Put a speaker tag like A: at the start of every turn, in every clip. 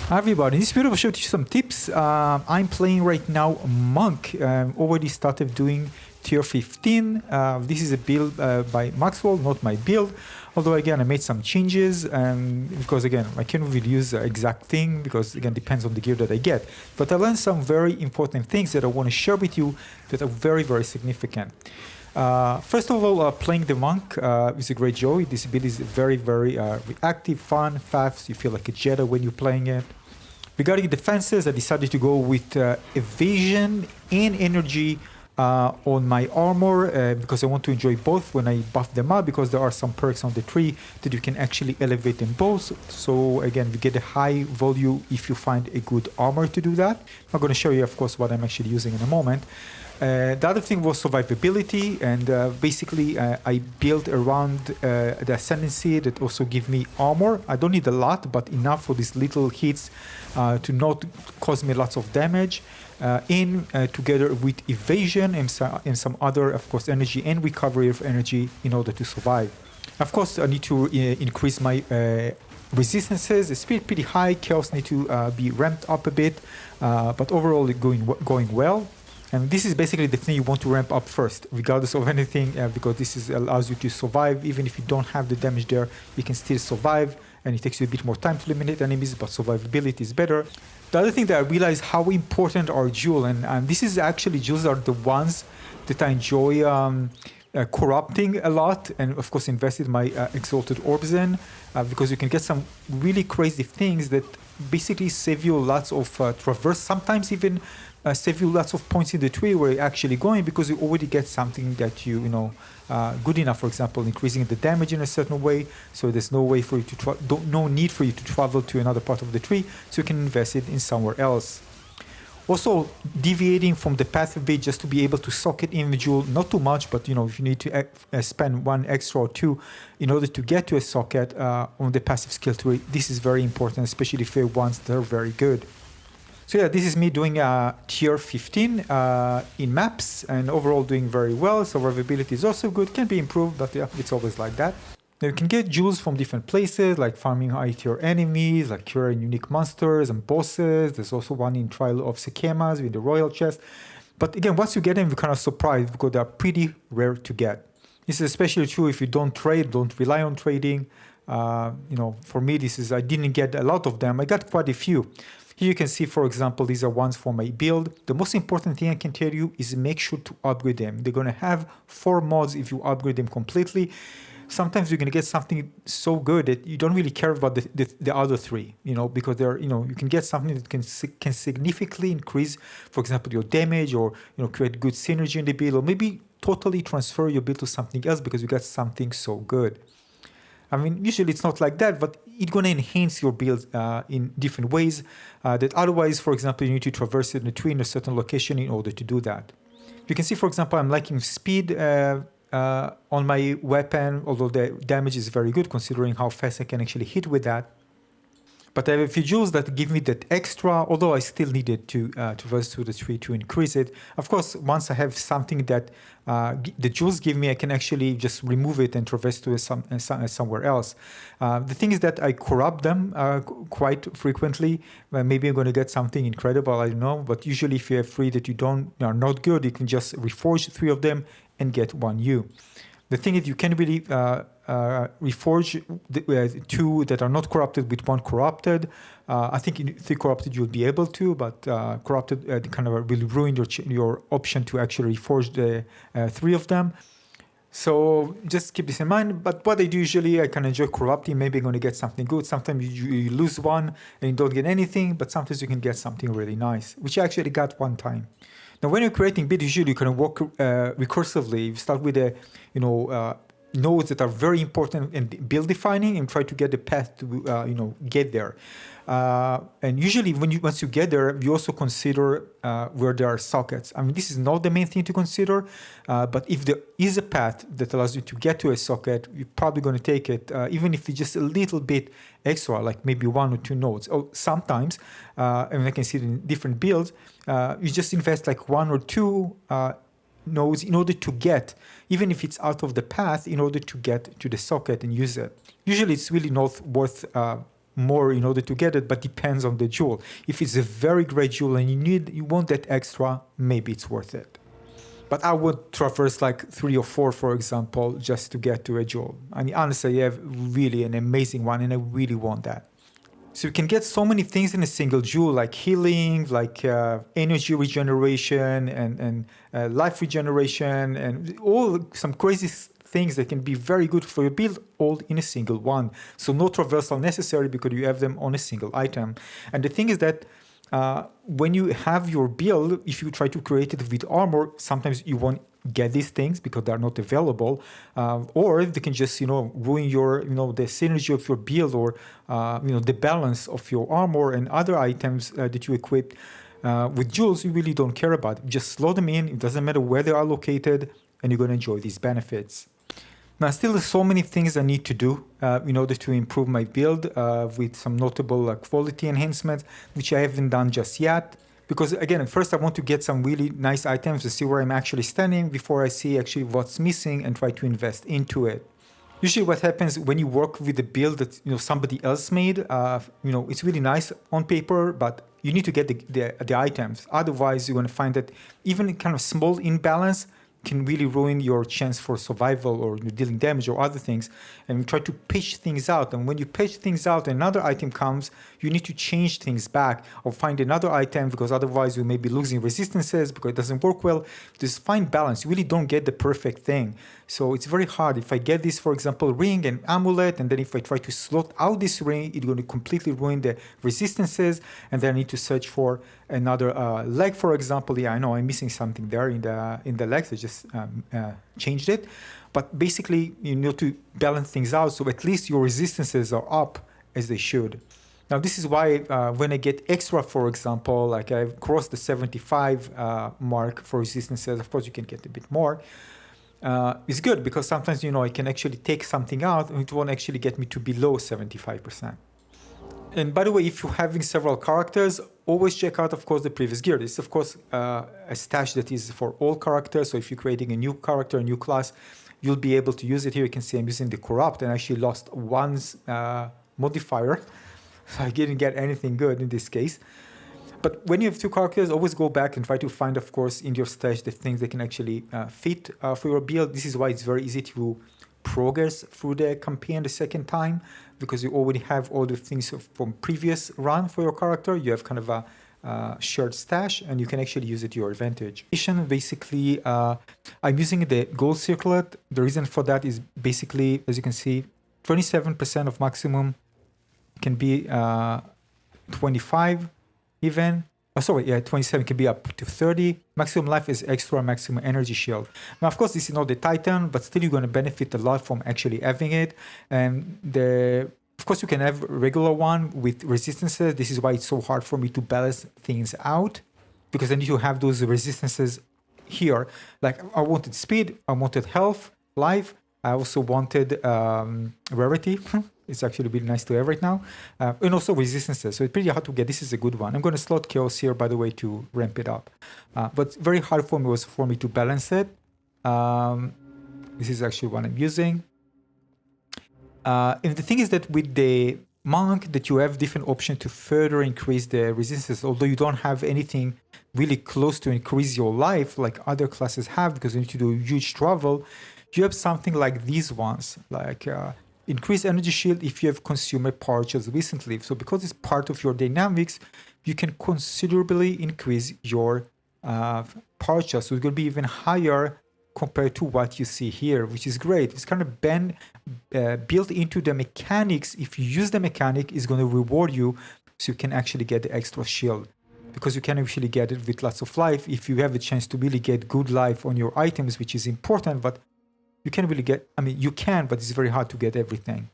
A: Hi everybody, in this video I'll show you some tips. I'm playing right now Monk. Already started doing tier 15. This is a build by Maxroll, not my build. Although again I made some changes because again I can't really use the exact thing because again depends on the gear that I get. But I learned some very important things that I want to share with you that are very significant. First of all, playing the Monk is a great joy. This build is very reactive, fun, fast. You feel like a Jedi when you're playing it. Regarding defenses, I decided to go with evasion and energy on my armor because I want to enjoy both when I buff them up, because there are some perks on the tree that you can actually elevate them both. So again, we get a high value if you find a good armor to do that. I'm going to show you, of course, what I'm actually using in a moment. The other thing was survivability, and basically I built around the ascendancy that also give me armor. I don't need a lot, but enough for these little hits to not cause me lots of damage. Together with evasion and some other, of course, energy and recovery of energy in order to survive. Of course, I need to increase my resistances. It's pretty high. Chaos need to be ramped up a bit, but overall it's going well. And this is basically the thing you want to ramp up first, regardless of anything, because this allows you to survive. Even if you don't have the damage there, you can still survive, and it takes you a bit more time to eliminate enemies, but survivability is better. The other thing that I realized how important are jewels, and this is actually jewels are the ones that I enjoy corrupting a lot, and of course invested my exalted orbs in, because you can get some really crazy things that basically save you lots of traverse, sometimes even save you lots of points in the tree where you're actually going, because you already get something that you know good enough. For example, increasing the damage in a certain way, so there's no way for you to no need for you to travel to another part of the tree, so you can invest it in somewhere else. Also, deviating from the path a bit just to be able to socket in the jewel, not too much, but you know, if you need to spend one extra or two in order to get to a socket on the passive skill tree, this is very important, especially if they're ones that are very good. So yeah, this is me doing tier 15 in maps, and overall doing very well. Survivability is also good, can be improved, but yeah, it's always like that. Now you can get jewels from different places, like farming high tier enemies, like curing unique monsters and bosses. There's also one in Trial of Sekemas with the royal chest. But again, once you get them, you're kind of surprised because they're pretty rare to get. This is especially true if you don't trade, don't rely on trading. You know, for me, I didn't get a lot of them. I got quite a few. Here you can see, for example, these are ones for my build. The most important thing I can tell you is make sure to upgrade them. They're going to have 4 mods if you upgrade them completely. Sometimes you're going to get something so good that you don't really care about the other 3, you know, because they're, you know, you can get something that can significantly increase, for example, your damage, or, you know, create good synergy in the build, or maybe totally transfer your build to something else because you got something so good. I mean, usually it's not like that, but it's going to enhance your build in different ways that otherwise, for example, you need to traverse in a tree in a certain location in order to do that. You can see, for example, I'm liking speed on my weapon, although the damage is very good considering how fast I can actually hit with that. But I have a few jewels that give me that extra, although I still needed to traverse through the tree to increase it. Of course, once I have something that the jewels give me, I can actually just remove it and traverse to somewhere else. The thing is that I corrupt them quite frequently. Maybe I'm going to get something incredible, I don't know. But usually if you have 3 that are not good, you can just reforge 3 of them and get 1 U. The thing is, you can't really reforge 2 that are not corrupted with 1 corrupted. I think in 3 corrupted you'll be able to, but corrupted kind of will ruin your option to actually reforge the 3 of them. So just keep this in mind. But what I do usually, I can enjoy corrupting. Maybe I'm going to get something good. Sometimes you lose 1 and you don't get anything, but sometimes you can get something really nice, which I actually got 1 time. Now, when you're creating build, usually you can work recursively. You start with nodes that are very important and build defining, and try to get the path to get there. And usually, once you get there, you also consider where there are sockets. I mean, this is not the main thing to consider, but if there is a path that allows you to get to a socket, you're probably going to take it, even if it's just a little bit extra, like maybe 1 or 2 nodes. Or sometimes, and I can see it in different builds, you just invest like 1 or 2 nodes in order to get, even if it's out of the path, in order to get to the socket and use it. Usually it's really not worth more in order to get it, but depends on the jewel. If it's a very great jewel and you want that extra, maybe it's worth it. But I would traverse like 3 or 4, for example, just to get to a jewel. I mean, honestly, I have really an amazing one, and I really want that. So you can get so many things in a single jewel, like healing, like energy regeneration, and life regeneration, and all some crazy things that can be very good for your build, all in a single one. So no traversal necessary because you have them on a single item. And the thing is that when you have your build, if you try to create it with armor, sometimes you won't get these things because they're not available, or they can just ruin your the synergy of your build, or the balance of your armor and other items that you equip. With jewels, you really don't care about it. Just slot them in. It doesn't matter where they are located, and you're going to enjoy these benefits. Now, still there's so many things I need to do in order to improve my build with some notable quality enhancements, which I haven't done just yet. Because again, first I want to get some really nice items to see where I'm actually standing before I see actually what's missing and try to invest into it. Usually what happens when you work with a build that somebody else made, it's really nice on paper, but you need to get the items. Otherwise, you're going to find that even kind of small imbalance can really ruin your chance for survival or dealing damage or other things. And you try to pitch things out. And when you pitch things out, another item comes, you need to change things back or find another item, because otherwise you may be losing resistances because it doesn't work well. Just find balance. You really don't get the perfect thing. So it's very hard. If I get this, for example, ring and amulet, and then if I try to slot out this ring, it's going to completely ruin the resistances. And then I need to search for another leg, for example. Yeah, I know I'm missing something there in the legs. I just changed it. But basically, you need to balance things out so at least your resistances are up as they should. Now, this is why when I get extra, for example, like I've crossed the 75 mark for resistances, of course you can get a bit more. It's good because sometimes, I can actually take something out and it won't actually get me to below 75%. And by the way, if you're having several characters, always check out, of course, the previous gear. This is, of course, a stash that is for all characters. So if you're creating a new character, a new class, you'll be able to use it here. You can see I'm using the Corrupt and I actually lost one modifier. So I didn't get anything good in this case. But when you have two characters, always go back and try to find, of course, in your stash the things that can actually fit for your build. This is why it's very easy to progress through the campaign the second time, because you already have all the things from previous run for your character. You have kind of a shared stash, and you can actually use it to your advantage. Basically, I'm using the gold circlet. The reason for that is basically, as you can see, 27% of maximum can be 25 even. 27 can be up to 30. Maximum life is extra, maximum energy shield. Now, of course, this is not the Titan, but still you're going to benefit a lot from actually having it. And of course, you can have a regular one with resistances. This is why it's so hard for me to balance things out, because I need to have those resistances here. Like I wanted speed, I wanted health, life. I also wanted rarity. It's actually really nice to have right now. And also resistances. So it's pretty hard to get. This is a good one. I'm going to slot chaos here, by the way, to ramp it up. But very hard for me to balance it. This is actually what I'm using. And the thing is that with the monk, that you have different options to further increase the resistance, although you don't have anything really close to increase your life like other classes have, because you need to do huge travel. You have something like these ones, like increase energy shield if you have consumed a purchase recently. So because it's part of your dynamics, you can considerably increase your purchase. So it's going to be even higher compared to what you see here, which is great. It's kind of built into the mechanics. If you use the mechanic, it's going to reward you, so you can actually get the extra shield, because you can actually get it with lots of life if you have a chance to really get good life on your items, which is important. But you can't really get, you can, but it's very hard to get everything.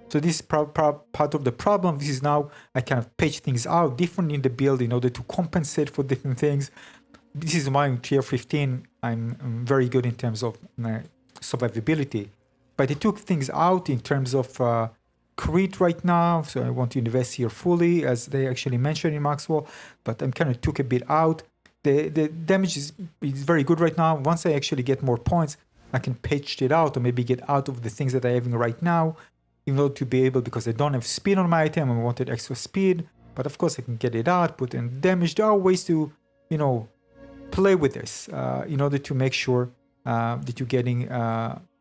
A: So this is part of the problem. This is now, I kind of patch things out differently in the build in order to compensate for different things. This is why in tier 15, I'm very good in terms of survivability. But I took things out in terms of crit right now. So I want to invest here fully, as they actually mentioned in Maxroll, but I kind of took a bit out. The damage is very good right now. Once I actually get more points, I can patch it out or maybe get out of the things that I'm having right now. in order to be able, because I don't have speed on my item, I wanted extra speed, but of course I can get it out, put in damage. There are ways to, you know, play with this in order to make sure that you're getting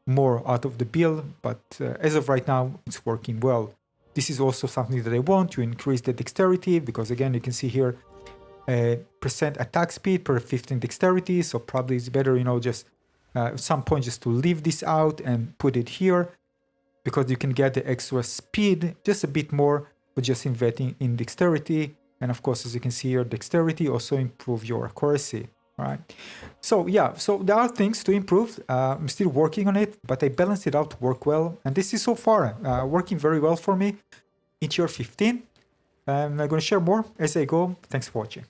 A: more out of the build, but as of right now, it's working well. This is also something that I want to increase the dexterity, because again, you can see here, percent attack speed per 15 dexterity, so probably it's better, you know, just at some point just to leave this out and put it here, because you can get the extra speed just a bit more with just investing in dexterity. And of course, as you can see here, dexterity also improve your accuracy. All right. So yeah, so there are things to improve. I'm still working on it, but I balanced it out to work well. And this is so far working very well for me in tier 15. I'm going to share more as I go. Thanks for watching.